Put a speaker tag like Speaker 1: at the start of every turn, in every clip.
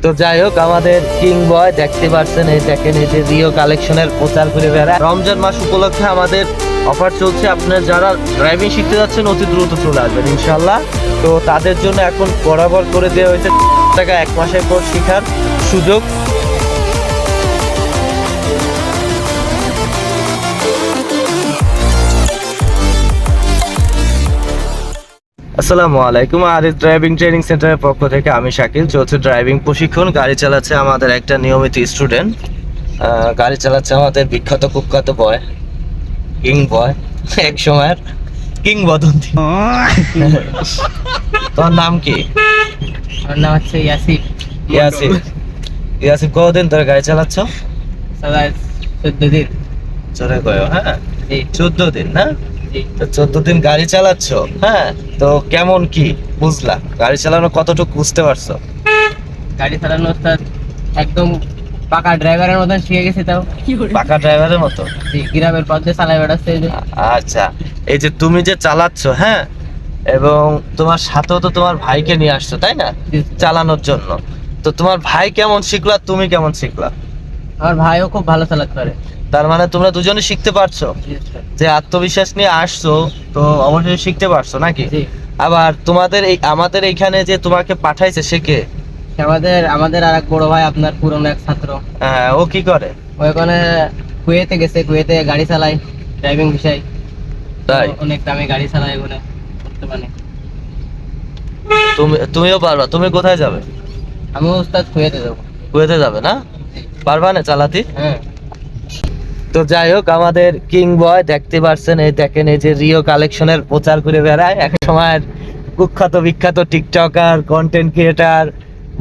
Speaker 1: তো যাই হোক, আমাদের কিং বয় দেখতে পাচ্ছেন, এই দেখেন এই যে রিও কালেকশনের প্রচার করে বেড়ায়। রমজান মাস উপলক্ষে আমাদের অফার চলছে। আপনারা যারা ড্রাইভিং শিখতে যাচ্ছেন অতি দ্রুত চলে আসবেন ইনশাল্লাহ। তো তাদের জন্য এখন বরাবর করে দেওয়া হয়েছে টাকা 1 মাসের পর শেখার সুযোগ। আসসালামু আলাইকুম। আরিফ ড্রাইভিং ট্রেনিং সেন্টারের পক্ষ থেকে আমি শাকিল। চলছে ড্রাইভিং প্রশিক্ষণ। গাড়ি চালাচ্ছে আমাদের একটা নিয়মিত স্টুডেন্ট। গাড়ি চালাচ্ছে আমাদের বিখ্যাত কুখ্যাত বয়, কিং বয়, এক সময়ের কিংবদন্তি। তোমার নাম কি?
Speaker 2: আমার নাম হচ্ছে ইয়াসিফ।
Speaker 1: ইয়াসিফ। ইয়াসিফ, কতদিন ধরে গাড়ি চালাচ্ছ?
Speaker 2: 14 দিন।
Speaker 1: চলে গয়, হ্যাঁ,
Speaker 2: জি
Speaker 1: 14 দিন না?
Speaker 2: জি।
Speaker 1: তো 14 দিন গাড়ি চালাচ্ছ, হ্যাঁ। তো কেমন কি বুঝলা? গাড়ি চালানো কতটুকু বুঝতে পারছো?
Speaker 2: গাড়ি চালানো ওস্তাদ একদম পাকা ড্রাইভারের মতন শিখে গেছে। তাও
Speaker 1: পাকা ড্রাইভারের মতো?
Speaker 2: জি, গ্রামের পথে চালাই বেড়াচ্ছে এই যে।
Speaker 1: আচ্ছা, এই যে তুমি যে চালাচ্ছ, হ্যাঁ, এবং তোমার সাথেও তো তোমার ভাইকে নিয়ে আসছো, তাই না,
Speaker 2: জি।
Speaker 1: চালানোর জন্য। তো তোমার ভাই কেমন শিখলা, তুমি কেমন শিখলা?
Speaker 2: আমার ভাইও খুব ভালো চালাতে পারে।
Speaker 1: তার মানে তোমরা দুজনে শিখতে পারছো।
Speaker 2: জি উস্তাদ।
Speaker 1: যে আত্মবিশ্বাস নিয়ে আসছো, তো অবশ্যই শিখতে পারছো নাকি?
Speaker 2: জি।
Speaker 1: আবার তোমাদের এই আমাদের এইখানে যে তোমাকে পাঠাইছে সে কে?
Speaker 2: আমাদের আর এক বড় ভাই, আপনার পুরনো এক ছাত্র।
Speaker 1: হ্যাঁ, ও কি করে?
Speaker 2: ওখানে কুয়েতে গেছে, কুয়েতে গাড়ি চালায়, ড্রাইভিং বিষয়।
Speaker 1: তাই?
Speaker 2: অনেক দামি গাড়ি চালায় ওখানে বর্তমানে।
Speaker 1: তুমিও পারবা? তুমি কোথায় যাবে?
Speaker 2: আমি উস্তাদ কুয়েতে যাবো।
Speaker 1: কুয়েতে যাবে না?
Speaker 2: জি।
Speaker 1: পারবা না চালাতে?
Speaker 2: হ্যাঁ।
Speaker 1: তো যাই হোক, আমাদের কিং বয় দেখতে পাচ্ছেন, এই দেখেন এই যে রিও কালেকশনের প্রচার করে বেড়ায়। এক সময় কুখ্যাত বিখ্যাত টিকটকার, কন্টেন্ট ক্রিয়েটার,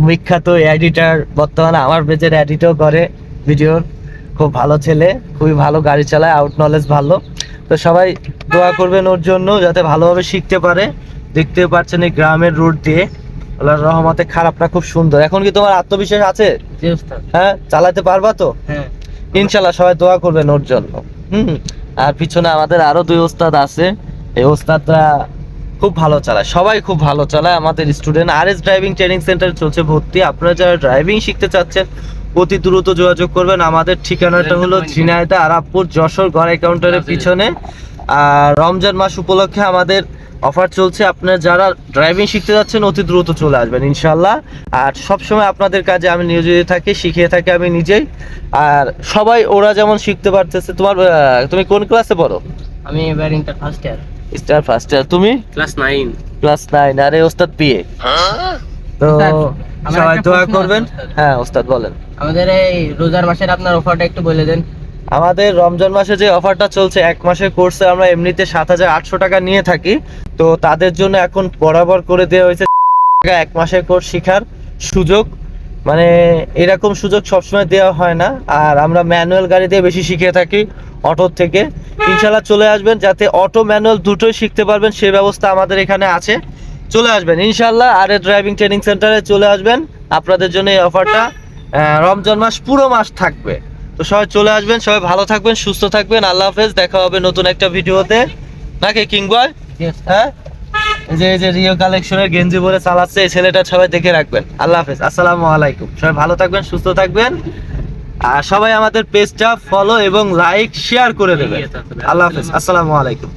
Speaker 1: বিখ্যাত এডিটর, বর্তমানে আমার পেজের এডিটও করে ভিডিওর। খুব ভালো ছেলে, খুবই ভালো গাড়ি চালায়, আউট নলেজ ভালো। তো সবাই দোয়া করবেন ওর জন্য, যাতে ভালোভাবে শিখতে পারে। দেখতে পাচ্ছেন এই গ্রামের রোড দিয়ে, আল্লাহর রহমতে খারাপটা খুব সুন্দর। এখন কি তোমার আত্মবিশ্বাস আছে?
Speaker 2: জি উস্তাদ।
Speaker 1: হ্যাঁ, চালাতে পারবা তো?
Speaker 2: হ্যাঁ।
Speaker 1: ইনশাল্লাহ সবাই দোয়া করবেন ওর জন্য। আর পিছনে আমাদের আরো 2 ওস্তাদ আছে। এই ওস্তাদরা খুব ভালো চালায়, সবাই খুব ভালো চালায়। আমাদের student RS driving training centre চলছে ভর্তি। আপনারা যারা ড্রাইভিং শিখতে চাচ্ছেন অতি দ্রুত যোগাযোগ করবেন। আমাদের ঠিকানাটা হলো ঝিনাইদহ আরাপপুর যশোর গড়াই কাউন্টারের পিছনে। আর রমজান মাস উপলক্ষে আমাদের অফার চলছে। আপনারা যারা ড্রাইভিং শিখতে যাচ্ছেন অতি দ্রুত চলে আসবেন ইনশাল্লাহ। আর সবসময় আপনাদের কাজে আমি নিয়োজিত থাকি, শিখিয়ে থাকি আমি নিজেই। আর সবাই ওরা যেমন শিখতে পারতেছে। তুমি কোন ক্লাসে পড়ো?
Speaker 2: আমি এবার inter first year.
Speaker 1: Star first year. তুমি?
Speaker 2: ক্লাস 9।
Speaker 1: ক্লাস 9। আরে ওস্তাদ বিয়ে। তো
Speaker 2: স্যার, আমার
Speaker 1: সবাই
Speaker 2: একটা
Speaker 1: দোয়া
Speaker 2: প্রশ্ন
Speaker 1: করবেন।
Speaker 2: আছে, ওস্তাদ।
Speaker 1: হ্যাঁ ওস্তাদ বলেন।
Speaker 2: আমাদের এই রোজার মাসের আপনার অফারটা একটু বলে দেন।
Speaker 1: আমাদের রমজান মাসে যে অফারটা চলছে, 1 মাসের কোর্সে আমরা এমনিতে 7,800 টাকা নিয়ে থাকি। তো তাদের জন্য এখন বরাবর করে দেওয়া হয়েছে 1 মাসের কোর্স শেখার সুযোগ। মানে এরকম সুযোগ সবসময় দেওয়া হয় না। আর আমরা ম্যানুয়াল গাড়ি দিয়ে বেশি শিখে থাকি অটোর থেকে। ইনশাল্লাহ চলে আসবেন, যাতে অটো ম্যানুয়াল দুটোই শিখতে পারবেন সেই ব্যবস্থা আমাদের এখানে আছে। চলে আসবেন ইনশাল্লাহ, আরএস ড্রাইভিং ট্রেনিং সেন্টারে চলে আসবেন। আপনাদের জন্য এই অফারটা রমজান মাস পুরো মাস থাকবে। তো সবাই চলে আসবেন, সবাই ভালো থাকবেন, সুস্থ থাকবেন। আল্লাহ হাফেজ, দেখা হবে নতুন একটা ভিডিওতে নাকি কিং বয়?
Speaker 2: জি উস্তাদ।
Speaker 1: হ্যাঁ, এই যে রিও কালেকশনের গেঞ্জি পরে চালাচ্ছে এই ছেলেটা, সবাই দেখে রাখবেন। আল্লাহ হাফেজ, আসসালামু আলাইকুম। সবাই ভালো থাকবেন, সুস্থ থাকবেন। আর সবাই আমাদের পেজটা ফলো এবং লাইক শেয়ার করে দেবেন। আল্লাহ হাফেজ, আসসালামু আলাইকুম।